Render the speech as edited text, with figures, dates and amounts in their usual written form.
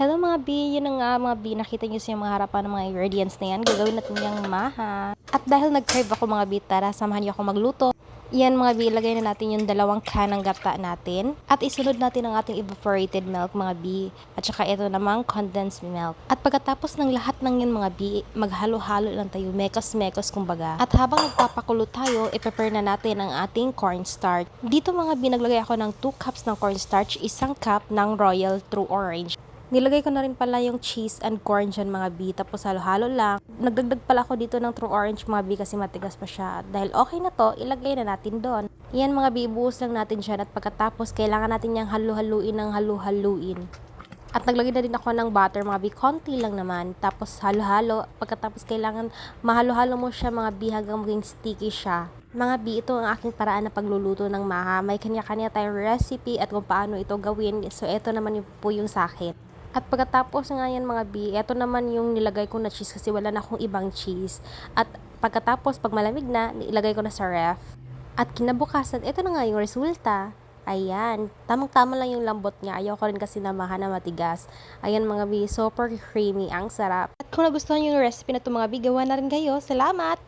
Hello mga B, yun na nga mga B, nakita nyo sa mga harapan ng mga ingredients na yan. Gagawin natin yung maha. At dahil nag-crave ako mga B, tara, samahan niyo ako magluto. Yan mga B, ilagay na natin yung 2 can ng gata natin. At isunod natin ang ating evaporated milk mga B. At saka ito namang condensed milk. At pagkatapos ng lahat ng yan mga B, maghalo-halo lang tayo, mekos-mekos kumbaga. At habang nagpapakulo tayo, i-prepare na natin ang ating cornstarch. Dito mga B, naglagay ako ng 2 cups ng cornstarch, 1 cup ng Royal True Orange. Nilagay ko na rin pala yung cheese and corn dyan mga B, tapos halo-halo lang. Nagdagdag pala ako dito ng True Orange mga B kasi matigas pa siya. Dahil okay na to, ilagay na natin doon. Yan mga B, buhos lang natin siya at pagkatapos kailangan natin yung halu-haluin ng halu-haluin. At naglagay na din ako ng butter mga B, konti lang naman. Tapos halo-halo, pagkatapos kailangan mahalo-halo mo siya mga B hanggang maging sticky siya. Mga B, ito ang aking paraan na pagluluto ng maha. May kanya-kanya tayong recipe at kung paano ito gawin. So, ito naman yung sa akin. At pagkatapos nga yan mga B, eto naman yung nilagay ko na cheese kasi wala na akong ibang cheese. At pagkatapos, pag malamig na, ilagay ko na sa ref. At kinabukasan, eto na nga yung resulta. Ayan, tamang-tama lang yung lambot niya. Ayaw ko rin kasi namahan na matigas. Ayan mga B, super creamy, ang sarap. At kung nagustuhan nyo yung recipe na ito mga B, gawa na rin kayo. Salamat!